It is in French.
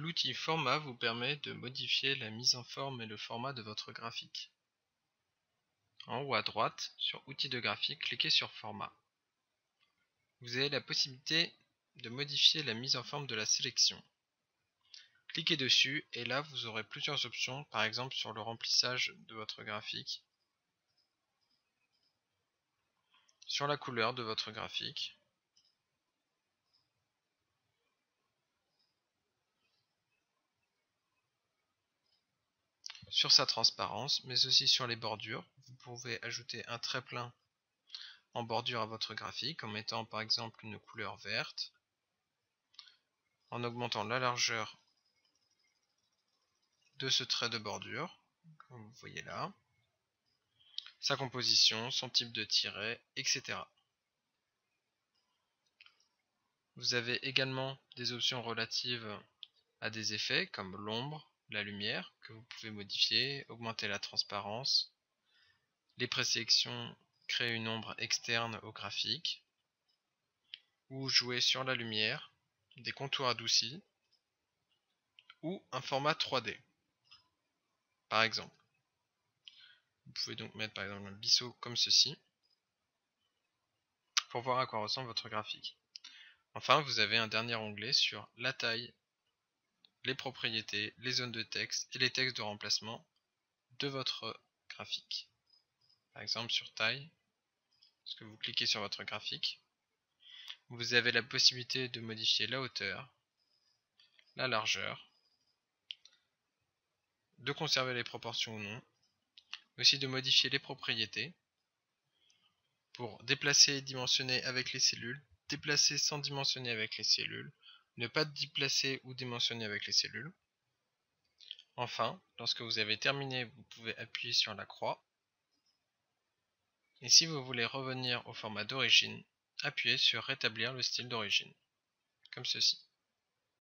L'outil Format vous permet de modifier la mise en forme et le format de votre graphique. En haut à droite, sur Outils de graphique, cliquez sur Format. Vous avez la possibilité de modifier la mise en forme de la sélection. Cliquez dessus et là vous aurez plusieurs options, par exemple sur le remplissage de votre graphique, sur la couleur de votre graphique, sur sa transparence, mais aussi sur les bordures. Vous pouvez ajouter un trait plein en bordure à votre graphique en mettant par exemple une couleur verte, en augmentant la largeur de ce trait de bordure, comme vous voyez là, sa composition, son type de tiret, etc. Vous avez également des options relatives à des effets comme l'ombre, la lumière, que vous pouvez modifier, augmenter la transparence, les présélections, créer une ombre externe au graphique, ou jouer sur la lumière, des contours adoucis, ou un format 3D, par exemple. Vous pouvez donc mettre par exemple un biseau comme ceci, pour voir à quoi ressemble votre graphique. Enfin, vous avez un dernier onglet sur la taille, les propriétés, les zones de texte et les textes de remplacement de votre graphique. Par exemple sur taille, lorsque vous cliquez sur votre graphique, vous avez la possibilité de modifier la hauteur, la largeur, de conserver les proportions ou non, mais aussi de modifier les propriétés pour déplacer et dimensionner avec les cellules, déplacer sans dimensionner avec les cellules, ne pas déplacer ou dimensionner avec les cellules. Enfin, lorsque vous avez terminé, vous pouvez appuyer sur la croix. Et si vous voulez revenir au format d'origine, appuyez sur Rétablir le style d'origine, comme ceci.